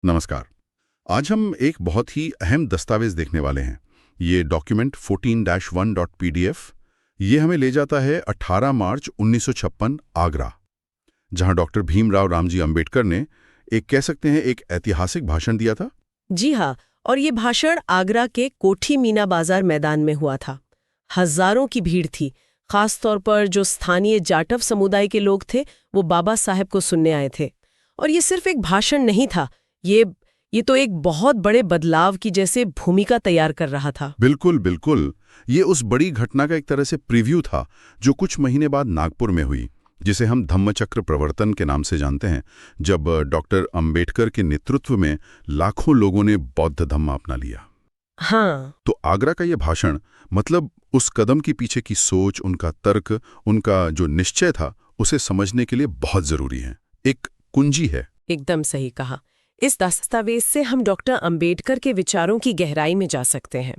नमस्कार। आज हम एक बहुत ही अहम दस्तावेज देखने वाले हैं। ये डॉक्यूमेंट 14-1.pdf ये हमें ले जाता है 18 मार्च 1956 आगरा, जहां डॉक्टर भीमराव रामजी अंबेडकर ने एक कह सकते हैं एक ऐतिहासिक भाषण दिया था। जी हाँ, और ये भाषण आगरा के कोठी मीना बाजार मैदान में हुआ था। हजारों की भीड़ थी, खास तौर पर जो स्थानीय जाटव समुदाय के लोग थे वो बाबा साहेब को सुनने आए थे। और ये सिर्फ एक भाषण नहीं था, ये तो एक बहुत बड़े बदलाव की जैसे भूमिका तैयार कर रहा था। बिल्कुल बिल्कुल, ये उस बड़ी घटना का एक तरह से प्रीव्यू था जो कुछ महीने बाद नागपुर में हुई, जिसे हम धम्मचक्र प्रवर्तन के नाम से जानते हैं, जब डॉक्टर अंबेडकर के नेतृत्व में लाखों लोगों ने बौद्ध धम्म अपना लिया। हाँ, तो आगरा का ये भाषण मतलब उस कदम के पीछे की सोच, उनका तर्क, उनका जो निश्चय था, उसे समझने के लिए बहुत जरूरी है, एक कुंजी है। एकदम सही कहा। इस दस्तावेज से हम डॉक्टर अंबेडकर के विचारों की गहराई में जा सकते हैं।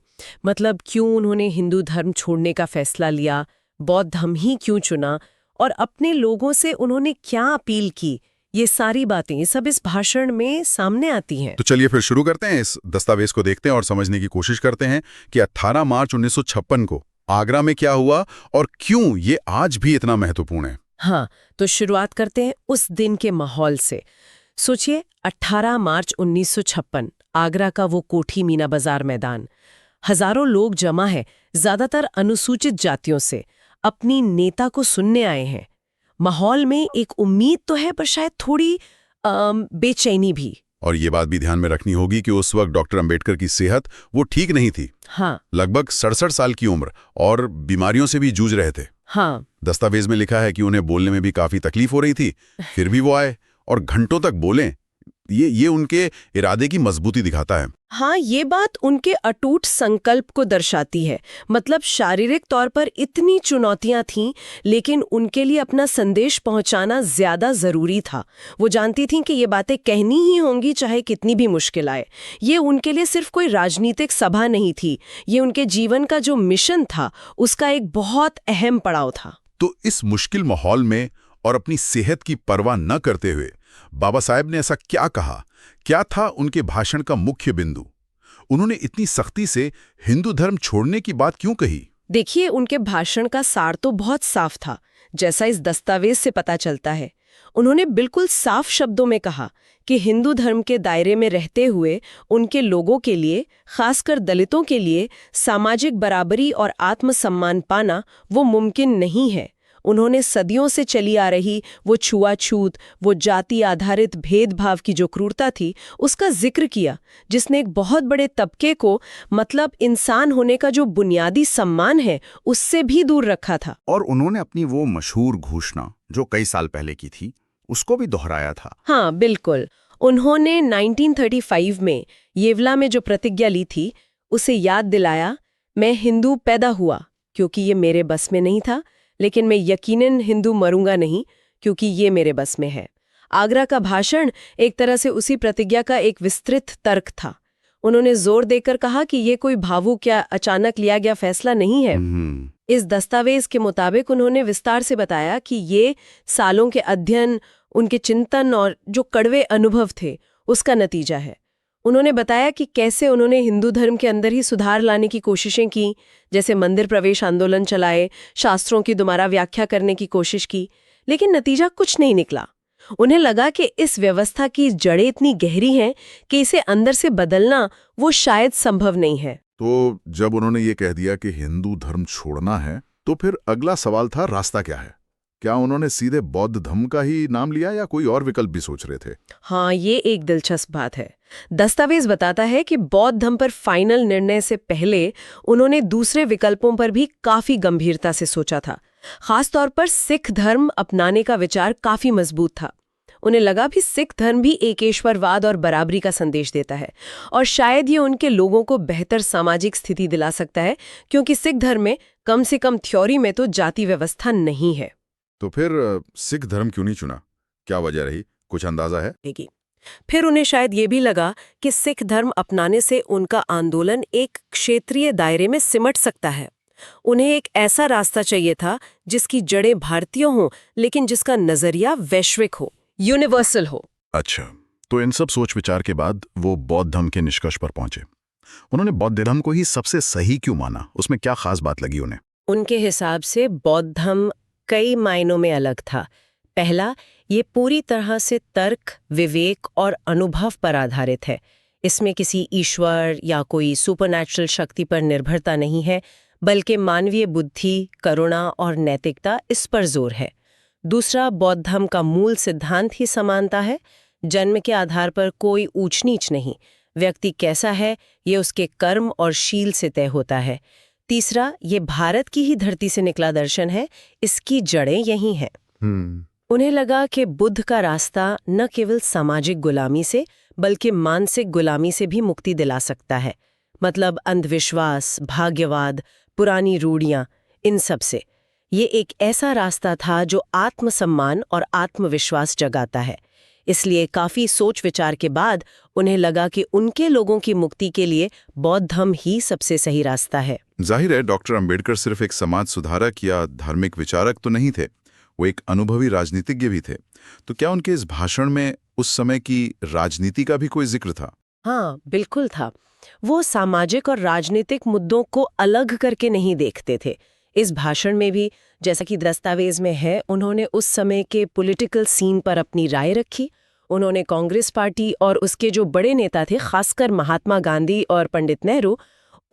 मतलब क्यों उन्होंने हिंदू धर्म छोड़ने का फैसला लिया, बौद्ध धर्म ही क्यों चुना, और अपने लोगों से उन्होंने क्या अपील की, ये सारी बातें सब इस भाषण में सामने आती हैं। तो चलिए फिर शुरू करते हैं, इस दस्तावेज को देखते हैं और समझने की कोशिश करते हैं कि 18 मार्च 1956 को आगरा में क्या हुआ और क्यों ये आज भी इतना महत्वपूर्ण है। हाँ, तो शुरुआत करते हैं उस दिन के माहौल से। सोचिए, 18 मार्च 1956, आगरा का वो कोठी मीना बाजार मैदान। हजारों लोग जमा है, ज्यादातर अनुसूचित जातियों से, अपनी नेता को सुनने आए हैं। माहौल में एक उम्मीद तो है, पर शायद थोड़ी बेचैनी भी। और ये बात भी ध्यान में रखनी होगी कि उस वक्त डॉक्टर अंबेडकर की सेहत वो ठीक नहीं थी। हाँ, लगभग 67 साल की उम्र और बीमारियों से भी जूझ रहे थे। हाँ, दस्तावेज में लिखा है कि उन्हें बोलने में भी काफी तकलीफ हो रही थी, फिर भी वो आए और घंटों तक बोले। ये उनके इरादे की मजबूती दिखाता है। हाँ, ये बात उनके अटूट संकल्प को दर्शाती है। मतलब शारीरिक तौर पर इतनी चुनौतियां थीं, लेकिन उनके लिए अपना संदेश पहुंचाना ज्यादा जरूरी था। वो जानती थीं कि ये बातें कहनी ही होंगी, चाहे कितनी भी मुश्किल आए। ये उनके लिए सिर्फ कोई राजनीतिक सभा नहीं थी, ये उनके जीवन का जो मिशन था उसका एक बहुत अहम पड़ाव था। तो इस मुश्किल माहौल में और अपनी सेहत की परवाह न करते हुए बाबा साहेब ने ऐसा क्या कहा? क्या था उनके भाषण का मुख्य बिंदु? उन्होंने इतनी सख्ती से हिंदू धर्म छोड़ने की बात क्यों कही? देखिए, उनके भाषण का सार तो बहुत साफ था, जैसा इस दस्तावेज से पता चलता है। उन्होंने बिल्कुल साफ शब्दों में कहा कि हिंदू धर्म के दायरे में रहते हुए उनके लोगों के लिए, खासकर दलितों के लिए, सामाजिक बराबरी और आत्मसम्मान पाना वो मुमकिन नहीं है। उन्होंने सदियों से चली आ रही वो छुआछूत, वो जाति आधारित भेदभाव की जो क्रूरता थी, उसका जिक्र किया, जिसने एक बहुत बड़े तबके को, मतलब इंसान होने का जो बुनियादी सम्मान है, उससे भी दूर रखा था। और उन्होंने अपनी वो मशहूर घोषणा जो कई साल पहले की थी, उसको भी दोहराया था। हाँ, बिल्कुल। उन्होंने 1935 में येवला में जो प्रतिज्ञा ली थी, उसे याद दिलाया, मैं हिंदू पैदा हुआ क्योंकि ये मेरे बस में नहीं था, लेकिन मैं यकीनन हिंदू मरूंगा नहीं क्योंकि ये मेरे बस में है। आगरा का भाषण एक तरह से उसी प्रतिज्ञा का एक विस्तृत तर्क था। उन्होंने जोर देकर कहा कि ये कोई भावुक या अचानक लिया गया फैसला नहीं है। इस दस्तावेज के मुताबिक उन्होंने विस्तार से बताया कि ये सालों के अध्ययन, उनके चिंतन और जो कड़वे अनुभव थे, उसका नतीजा है। उन्होंने बताया कि कैसे उन्होंने हिंदू धर्म के अंदर ही सुधार लाने की कोशिशें की, जैसे मंदिर प्रवेश आंदोलन चलाए, शास्त्रों की दोबारा व्याख्या करने की कोशिश की, लेकिन नतीजा कुछ नहीं निकला। उन्हें लगा कि इस व्यवस्था की जड़ें इतनी गहरी हैं कि इसे अंदर से बदलना वो शायद संभव नहीं है। तो जब उन्होंने ये कह दिया कि हिंदू धर्म छोड़ना है, तो फिर अगला सवाल था, रास्ता क्या है? क्या उन्होंने सीधे बौद्ध धर्म का ही नाम लिया या कोई और विकल्प भी सोच रहे थे? हाँ, ये एक दिलचस्प बात है। दस्तावेज बताता है कि बौद्ध धर्म पर फाइनल निर्णय से पहले उन्होंने दूसरे विकल्पों पर भी काफी गंभीरता से सोचा था। खासतौर पर सिख धर्म अपनाने का विचार काफी मजबूत था। उन्हें लगा भी सिख धर्म भी एकेश्वरवाद और बराबरी का संदेश देता है, और शायद ये उनके लोगों को बेहतर सामाजिक स्थिति दिला सकता है, क्योंकि सिख धर्म में कम से कम थ्योरी में तो जाति व्यवस्था नहीं है। तो फिर सिख धर्म क्यों नहीं चुना? क्या वजह रही? कुछ अंदाजा है? फिर उन्हें शायद ये भी लगा कि सिख धर्म अपनाने से उनका आंदोलन एक क्षेत्रीय दायरे में सिमट सकता है। उन्हें एक ऐसा रास्ता चाहिए था जिसकी जड़ें भारतीय हों, लेकिन जिसका नजरिया वैश्विक हो, यूनिवर्सल हो। अच्छा, तो इन सब सोच विचार के बाद वो बौद्ध धर्म के निष्कर्ष पर पहुंचे। उन्होंने बौद्ध धर्म को ही सबसे सही क्यों माना? उसमें क्या खास बात लगी उन्हें? उनके हिसाब से बौद्ध धर्म कई मायनों में अलग था। पहला, ये पूरी तरह से तर्क, विवेक और अनुभव पर आधारित है। इसमें किसी ईश्वर या कोई सुपरनैचुरल शक्ति पर निर्भरता नहीं है, बल्कि मानवीय बुद्धि, करुणा और नैतिकता इस पर जोर है। दूसरा, बौद्ध धर्म का मूल सिद्धांत ही समानता है। जन्म के आधार पर कोई ऊंच नीच नहीं। व्यक्ति कैसा है ये उसके कर्म और शील से तय होता है। तीसरा, ये भारत की ही धरती से निकला दर्शन है, इसकी जड़ें यही हैं। उन्हें लगा कि बुद्ध का रास्ता न केवल सामाजिक गुलामी से बल्कि मानसिक गुलामी से भी मुक्ति दिला सकता है। मतलब अंधविश्वास, भाग्यवाद, पुरानी रूढ़ियां, इन सब से। ये एक ऐसा रास्ता था जो आत्मसम्मान और आत्मविश्वास जगाता है। इसलिए काफी सोच विचार के बाद उन्हें लगा कि उनके लोगों की मुक्ति के लिए बौद्ध धर्म ही सबसे सही रास्ता है। जाहिर है डॉक्टर अंबेडकर सिर्फ एक समाज सुधारक या धार्मिक विचारक तो नहीं थे, वो एक अनुभवी राजनीतिज्ञ भी थे। तो क्या उनके इस भाषण में उस समय की राजनीति का भी कोई जिक्र था? हाँ, बिल्कुल था। वो सामाजिक और राजनीतिक मुद्दों को अलग करके नहीं देखते थे। इस भाषण में भी, जैसा कि दस्तावेज में है, उन्होंने उस समय के पॉलिटिकल सीन पर अपनी राय रखी। उन्होंने कांग्रेस पार्टी और उसके जो बड़े नेता थे, खासकर महात्मा गांधी और पंडित नेहरू,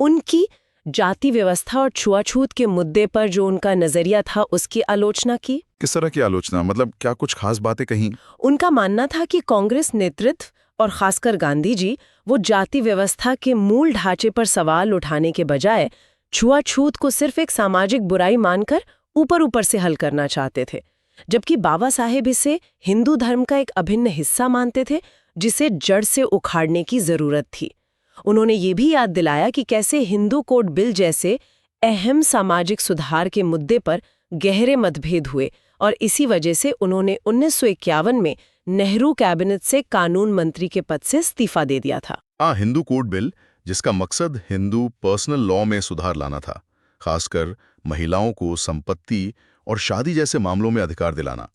उनकी जाति व्यवस्था और छुआछूत के मुद्दे पर जो उनका नजरिया था उसकी आलोचना की। किस तरह की आलोचना? मतलब क्या कुछ खास बातें कहीं? उनका मानना था कि कांग्रेस नेतृत्व और खासकर गांधी जी वो जाति व्यवस्था के मूल ढांचे पर सवाल उठाने के बजाय छुआछूत को सिर्फ एक सामाजिक बुराई मानकर ऊपर ऊपर से हल करना चाहते थे, जबकि बाबा साहेब इसे हिंदू धर्म का एक अभिन्न हिस्सा मानते थे जिसे जड़ से उखाड़ने की जरूरत थी। उन्होंने ये भी याद दिलाया कि कैसे हिंदू कोड बिल जैसे अहम सामाजिक सुधार के मुद्दे पर गहरे मतभेद हुए और इसी वजह से उन्होंने 1951 में नेहरू कैबिनेट से कानून मंत्री के पद से इस्तीफा दे दिया था। हिंदू कोड बिल, जिसका मकसद हिंदू पर्सनल लॉ में सुधार लाना था, खासकर महिलाओं को संपत्ति और शादी जैसे मामलों में अधिकार दिलाना।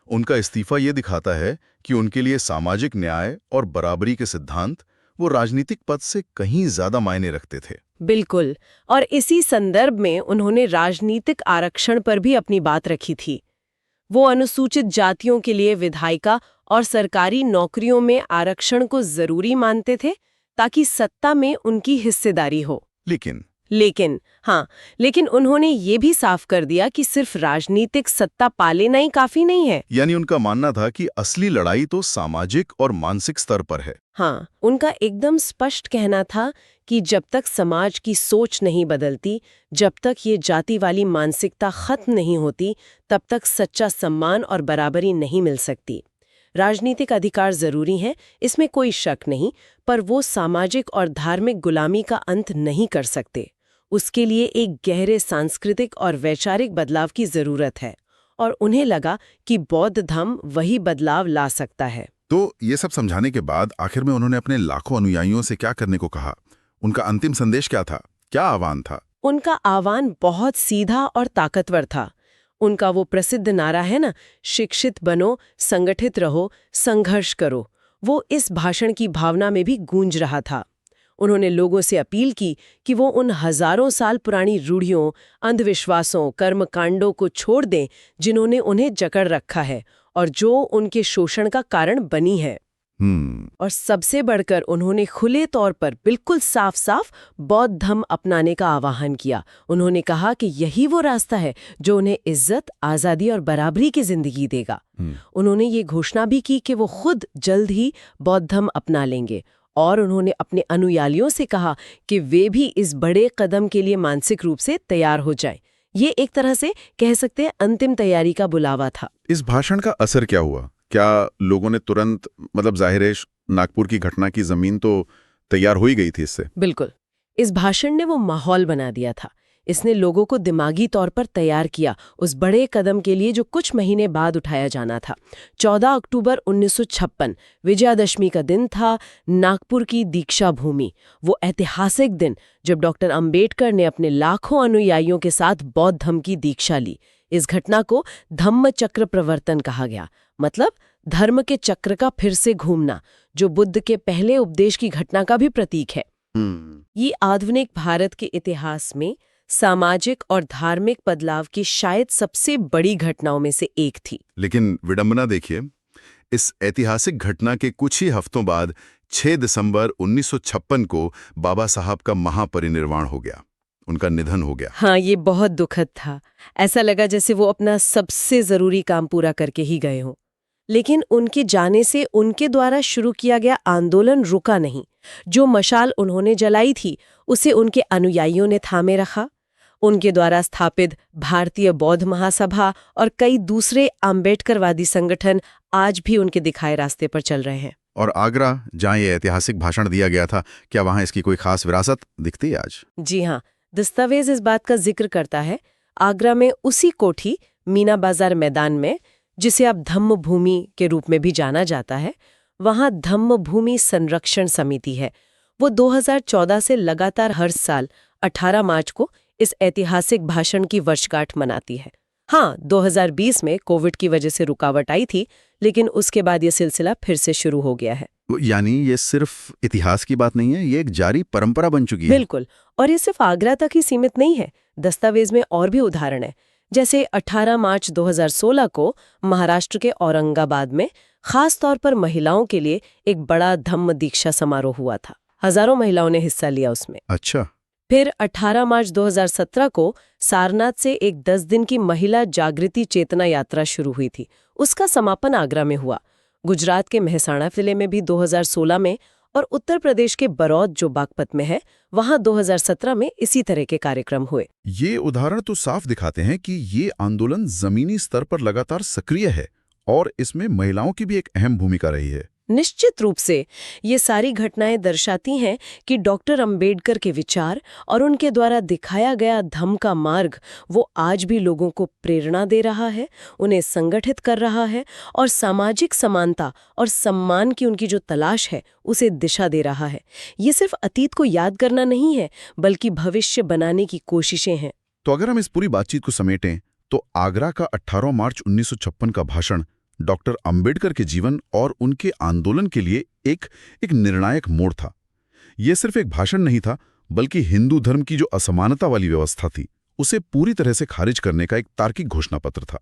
उनका इस्तीफा ये दिखाता है कि उनके लिए सामाजिक न्याय और बराबरी के सिद्धांत वो राजनीतिक पद से कहीं ज्यादा मायने रखते थे। बिल्कुल, और इसी संदर्भ में उन्होंने राजनीतिक आरक्षण पर भी अपनी बात रखी थी। वो अनुसूचित जातियों के लिए विधायिका और सरकारी नौकरियों में आरक्षण को जरूरी मानते थे ताकि सत्ता में उनकी हिस्सेदारी हो। लेकिन उन्होंने ये भी साफ कर दिया कि सिर्फ राजनीतिक सत्ता पा लेना ही काफी नहीं है। यानी उनका मानना था कि असली लड़ाई तो सामाजिक और मानसिक स्तर पर है। हाँ, उनका एकदम स्पष्ट कहना था कि जब तक समाज की सोच नहीं बदलती, जब तक ये जाति वाली मानसिकता खत्म नहीं होती, तब तक सच्चा सम्मान और बराबरी नहीं मिल सकती। राजनीतिक अधिकार जरूरी हैं, इसमें कोई शक नहीं, पर वो सामाजिक और धार्मिक गुलामी का अंत नहीं कर सकते। उसके लिए एक गहरे सांस्कृतिक और वैचारिक बदलाव की जरूरत है, और उन्हें लगा कि बौद्ध धर्म वही बदलाव ला सकता है। तो ये सब समझाने के बाद आखिर में उन्होंने अपने लाखों अनुयायियों से क्या करने को कहा? उनका अंतिम संदेश क्या था? क्या आह्वान था? उनका आह्वान बहुत सीधा और ताकतवर था। उनका वो प्रसिद्ध नारा है ना, शिक्षित बनो, संगठित रहो, संघर्ष करो, वो इस भाषण की भावना में भी गूंज रहा था। उन्होंने लोगों से अपील की कि वो उन हजारों साल पुरानी रूढ़ियों, अंधविश्वासों, कर्मकांडों को छोड़ दें जिन्होंने उन्हें जकड़ रखा है और जो उनके शोषण का कारण बनी है। और सबसे बढ़कर उन्होंने खुले तौर पर बिल्कुल साफ साफ बौद्ध धर्म अपनाने का आह्वान किया। उन्होंने कहा कि यही वो रास्ता है जो उन्हें इज्जत, आज़ादी और बराबरी की जिंदगी देगा। उन्होंने ये घोषणा भी की कि वो खुद जल्द ही बौद्ध धर्म अपना लेंगे, और उन्होंने अपने अनुयायियों से कहा कि वे भी इस बड़े कदम के लिए मानसिक रूप से तैयार हो जाएं। ये एक तरह से कह सकते हैं अंतिम तैयारी का बुलावा था। इस भाषण का असर क्या हुआ? क्या लोगों ने तुरंत, मतलब जाहिर है नागपुर की घटना की जमीन तो तैयार हो ही गई थी इससे? बिल्कुल, इस भाषण ने वो माहौल बना दिया था। इसने लोगों को दिमागी तौर पर तैयार किया उस बड़े कदम के लिए जो कुछ महीने बाद उठाया जाना था। 14 अक्टूबर 1956 विजयादशमी का दिन था, नागपुर की दीक्षा भूमि। वो ऐतिहासिक दिन जब डॉक्टर अंबेडकर ने अपने लाखों अनुयायियों के साथ बौद्ध धर्म की दीक्षा ली। इस घटना को धम्म चक्र प्रवर्तन कहा गया, मतलब धर्म के चक्र का फिर से घूमना, जो बुद्ध के पहले उपदेश की घटना का भी प्रतीक है। ये आधुनिक भारत के इतिहास में सामाजिक और धार्मिक बदलाव की शायद सबसे बड़ी घटनाओं में से एक थी। लेकिन विडंबना देखिए, इस ऐतिहासिक घटना के कुछ ही हफ्तों बाद 6 दिसंबर 1956 को बाबा साहब का महापरिनिर्वाण हो गया, उनका निधन हो गया। हाँ, ये बहुत दुखद था। ऐसा लगा जैसे वो अपना सबसे जरूरी काम पूरा करके ही गए हों। लेकिन उनके जाने से उनके द्वारा शुरू किया गया आंदोलन रुका नहीं। जो मशाल उन्होंने जलाई थी, उसे उनके अनुयायियों ने थामे रखा। उनके द्वारा स्थापित भारतीय बौद्ध महासभा और कई दूसरे आम्बेडकरवादी संगठन आज भी उनके दिखाए रास्ते पर चल रहे हैं। और आगरा, जहाँ ये ऐतिहासिक भाषण दिया गया था, क्या वहाँ इसकी कोई खास विरासत दिखती है आज? जी हाँ, दस्तावेज इस बात का जिक्र करता है। आगरा में उसी कोठी मीना बाजार मैदान में, जिसे अब धम्म भूमि के रूप में भी जाना जाता है, वहाँ धम्म भूमि संरक्षण समिति है। वो 2014 से लगातार हर साल 18 मार्च को इस ऐतिहासिक भाषण की वर्षगांठ मनाती है। हाँ, 2020 में कोविड की वजह से रुकावट आई थी, लेकिन उसके बाद ये सिलसिला फिर से शुरू हो गया है। यानी ये सिर्फ इतिहास की बात नहीं है, ये एक जारी परंपरा बन चुकी है। बिल्कुल, और ये सिर्फ आगरा तक ही सीमित नहीं है। दस्तावेज में और भी उदाहरण है। जैसे 18 मार्च 2016 को महाराष्ट्र के औरंगाबाद में खास तौर पर महिलाओं के लिए एक बड़ा धम्म दीक्षा समारोह हुआ था। हजारों महिलाओं ने हिस्सा लिया उसमें। अच्छा। फिर 18 मार्च 2017 को सारनाथ से एक 10 दिन की महिला जागृति चेतना यात्रा शुरू हुई थी। उसका समापन आगरा में हुआ। गुजरात के मेहसाणा जिले में भी 2016 में, और उत्तर प्रदेश के बरौद जो बागपत में है, वहां 2017 में इसी तरह के कार्यक्रम हुए। ये उदाहरण तो साफ दिखाते हैं कि ये आंदोलन जमीनी स्तर पर लगातार सक्रिय है और इसमें महिलाओं की भी एक अहम भूमिका रही है। निश्चित रूप से ये सारी घटनाएं दर्शाती हैं कि डॉक्टर अंबेडकर के विचार और उनके द्वारा दिखाया गया धम्म का मार्ग वो आज भी लोगों को प्रेरणा दे रहा है, उन्हें संगठित कर रहा है और सामाजिक समानता और सम्मान की उनकी जो तलाश है उसे दिशा दे रहा है। ये सिर्फ अतीत को याद करना नहीं है, बल्कि भविष्य बनाने की कोशिशें हैं। तो अगर हम इस पूरी बातचीत को समेटें तो आगरा का 18 मार्च 1956 का भाषण डॉक्टर अंबेडकर के जीवन और उनके आंदोलन के लिए एक निर्णायक मोड़ था। यह सिर्फ एक भाषण नहीं था, बल्कि हिंदू धर्म की जो असमानता वाली व्यवस्था थी उसे पूरी तरह से खारिज करने का एक तार्किक घोषणा पत्र था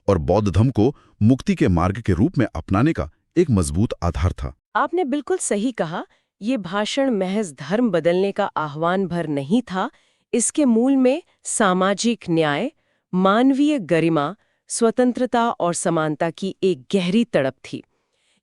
और बौद्ध धर्म को मुक्ति के मार्ग के रूप में अपनाने का एक मजबूत आधार था। आपने बिल्कुल सही कहा। ये भाषण महज धर्म बदलने का आह्वान भर नहीं था। इसके मूल में सामाजिक न्याय, मानवीय गरिमा, स्वतंत्रता और समानता की एक गहरी तड़प थी।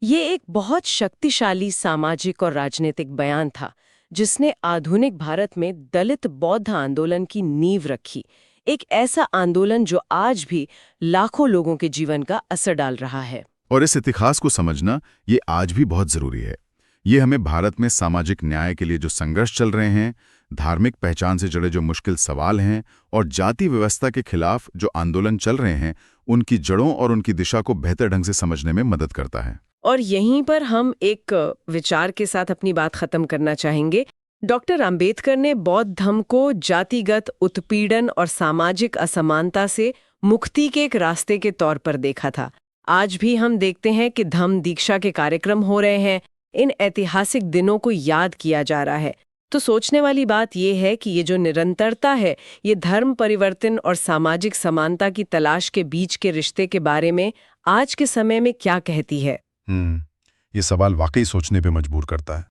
ये एक बहुत शक्तिशाली सामाजिक और राजनीतिक बयान था, जिसने आधुनिक भारत में दलित बौद्ध आंदोलन की नींव रखी। एक ऐसा आंदोलन जो आज भी लाखों लोगों के जीवन का असर डाल रहा है। और इस इतिहास को समझना ये आज भी बहुत जरूरी है। ये हमें भारत में सामाजिक न्याय के लिए जो संघर्ष चल रहे हैं, धार्मिक पहचान से जुड़े जो मुश्किल सवाल हैं और जाति व्यवस्था के खिलाफ जो आंदोलन चल रहे हैं, उनकी जड़ों और उनकी दिशा को बेहतर ढंग से समझने में मदद करता है। और यहीं पर हम एक विचार के साथ अपनी बात खत्म करना चाहेंगे। डॉक्टर अंबेडकर ने बौद्ध धर्म को जातिगत उत्पीड़न और सामाजिक असमानता से मुक्ति के एक रास्ते के तौर पर देखा था। आज भी हम देखते हैं कि धम्म दीक्षा के कार्यक्रम हो रहे हैं। इन ऐतिहासिक दिनों को याद किया जा रहा है। तो सोचने वाली बात यह है कि ये जो निरंतरता है, ये धर्म परिवर्तन और सामाजिक समानता की तलाश के बीच के रिश्ते के बारे में आज के समय में क्या कहती है? ये सवाल वाकई सोचने पे मजबूर करता है।